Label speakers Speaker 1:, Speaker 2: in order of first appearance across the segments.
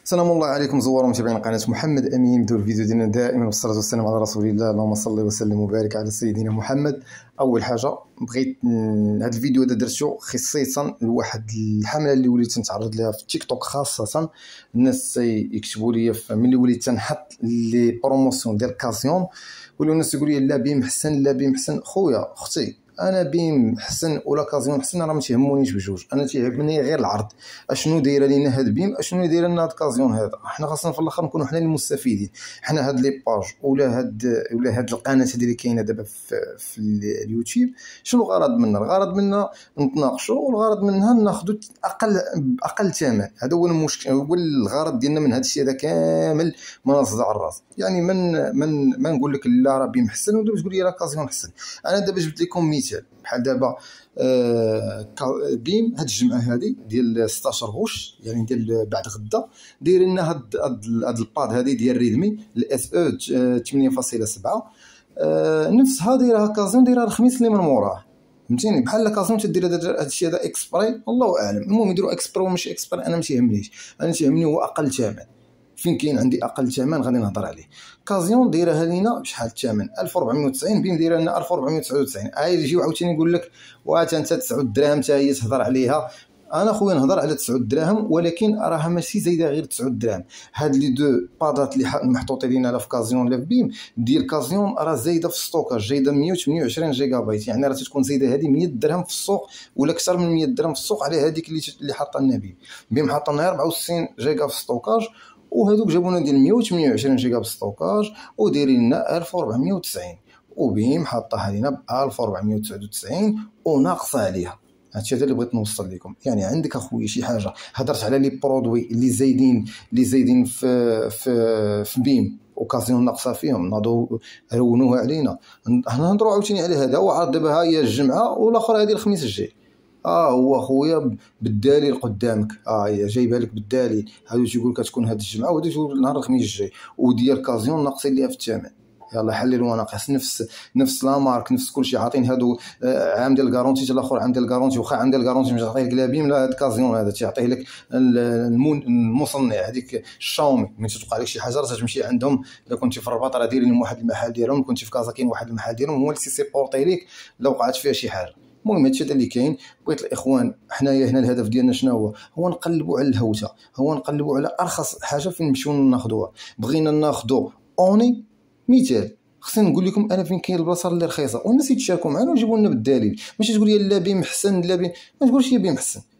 Speaker 1: السلام الله عليكم زوار ومتابعين قناة محمد أمين. نبداو الفيديو ديالنا دائما بالصلاة والسلام على رسول الله. اللهم صل وسلم وبارك على سيدنا محمد. أول حاجة بغيت هذا الفيديو هذا درتو خصيصا لواحد الحملة اللي وليت نتعرض لها في تيك توك، خاصة الناس يكتبوا لي ملي وليت تنحط لي بروموسيون ديال كازيون، ولاو الناس يقولوا لي لا بيم حسن لا بيم حسن. خويا اختي، انا بيم حسن ولا كازيون حسن راه ما تيهمونيش بجوج، انا تيهمني غير العرض. اشنو دايره لينا هاد بيم، اشنو دايره لنا هاد كازيون هذا. حنا خاصنا في الاخر نكونوا حنا المستفيدين. حنا هاد لي باج ولا هاد القناه هذه اللي كاينه دابا في اليوتيوب، شنو الغرض منها؟ الغرض منها نتناقشوا، والغرض منها ناخذوا اقل ثمن. هذا هو المشكل، هو الغرض ديالنا من هذا الشيء هذا كامل. ما نصدع الراس، يعني من نقول لك لا راه بيم حسن ودابا تقول لي راه كازيون حسن. انا دابا جبت لكم مثال بحال دابا بيم، هاد الجمعه هذه ديال 16 غوش، يعني ديال بعد غدا، داير لنا هاد الباد هذه ديال ريدمي الاس او 8.7. نفسها دايرها كازيون، دايرها الخميس اللي من موراه، فهمتيني؟ بحال كازيون تدير هذا الشيء هذا اكسبري، الله اعلم. المهم يديروا اكسبري وماشي اكسبري انا ماشي يهمنيش، انا تيهمني هو اقل ثمن. فين كاين عندي اقل ثمن غادي نهضر عليه. كازيون دايرها لينا بشحال الثمن؟ 1490. بيم دايره لنا 1499. يجيو عاوتاني يقول لك واه انت 9 دراهم حتى هي تهضر عليها. انا خويا نهضر على 9 دراهم، ولكن راها ماشي زايده غير 9 دراهم. هاد لي دو بادات اللي محطوطين لينا لا في كازيون لا في بيم ديال كازيون راه زايده في الستوكاج، زايده 128 جيجا بايت، يعني راه تكون زايده هذه 100 درهم في السوق ولا اكثر من 100 درهم في السوق على هذيك اللي حاطه لنا بيم. بيم حاطه لنا 64 جيجا في الستوكاج، وهذوك جابوا لنا ديال 128 جيجا بالستوكاج ودايرين لنا 1490، وبيم حاطاها لينا ب 1499 وناقصه عليها. هادشي هذا اللي بغيت نوصل لكم. يعني عندك اخويا شي حاجه هضرت على لي برودوي اللي زايدين في بيم وكازيون ناقصه فيهم، ناضوا رونوها علينا. نهضروا عاوتاني على هذا وعرض دابا ها هي الجمعه والاخر هذه الخميس الجاي. هو خويا بالدليل قدامك، هي جايبها لك بالدليل. هادو تيقول كتكون هاد الجمعه وهادو تيقول نهار الخميس الجاي، وديال كازيون ناقصين ليها في الثمن. يلا حلل وناقص، نفس لا مارك، نفس كلشي. عاطين هادو عام ديال الكارونتي، حتى الاخر عام ديال الكارونتي. واخا عام ديال الكارونتي مش عطيه لك لا بيم لا هاد كازيون، هذا تيعطيه لك المصنع. هذيك الشاومي ملي توقع لك شي حاجه راه تمشي عندهم. الا كنتي في الرباط راه دايرين واحد المحل ديالهم، كنتي في كازا كاين واحد المحل ديالهم، هو اللي سيبورتي ليك لو وقعت فيها شي حاجه. المهم هادشي اللي كاين. بغيت الاخوان، حنايا هنا الهدف ديالنا شنو هو نقلبوا على الهوته، هو نقلبوا على ارخص حاجه فين نمشيو ناخذوها. بغينا ناخذوا اوني مثال، خصني نقول لكم انا فين كاين البلاصه اللي رخيصه، والناس يتشاركوا معنا ويجيبوا لنا بالدليل. ماشي تقول لي لا بيم حسن لا بيم، ما تقولش لي بيم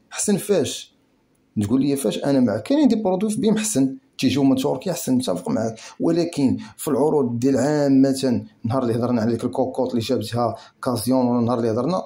Speaker 1: حسن فاش تقول لي فاش. انا معك، كاينين دي برودوي في بيم حسن تيجيو من تركيا حسن، متفق معك. ولكن في العروض ديال عامه، نهار اللي هضرنا على ديك الكوكوط اللي جابتها كازيون، ولا نهار اللي هضرنا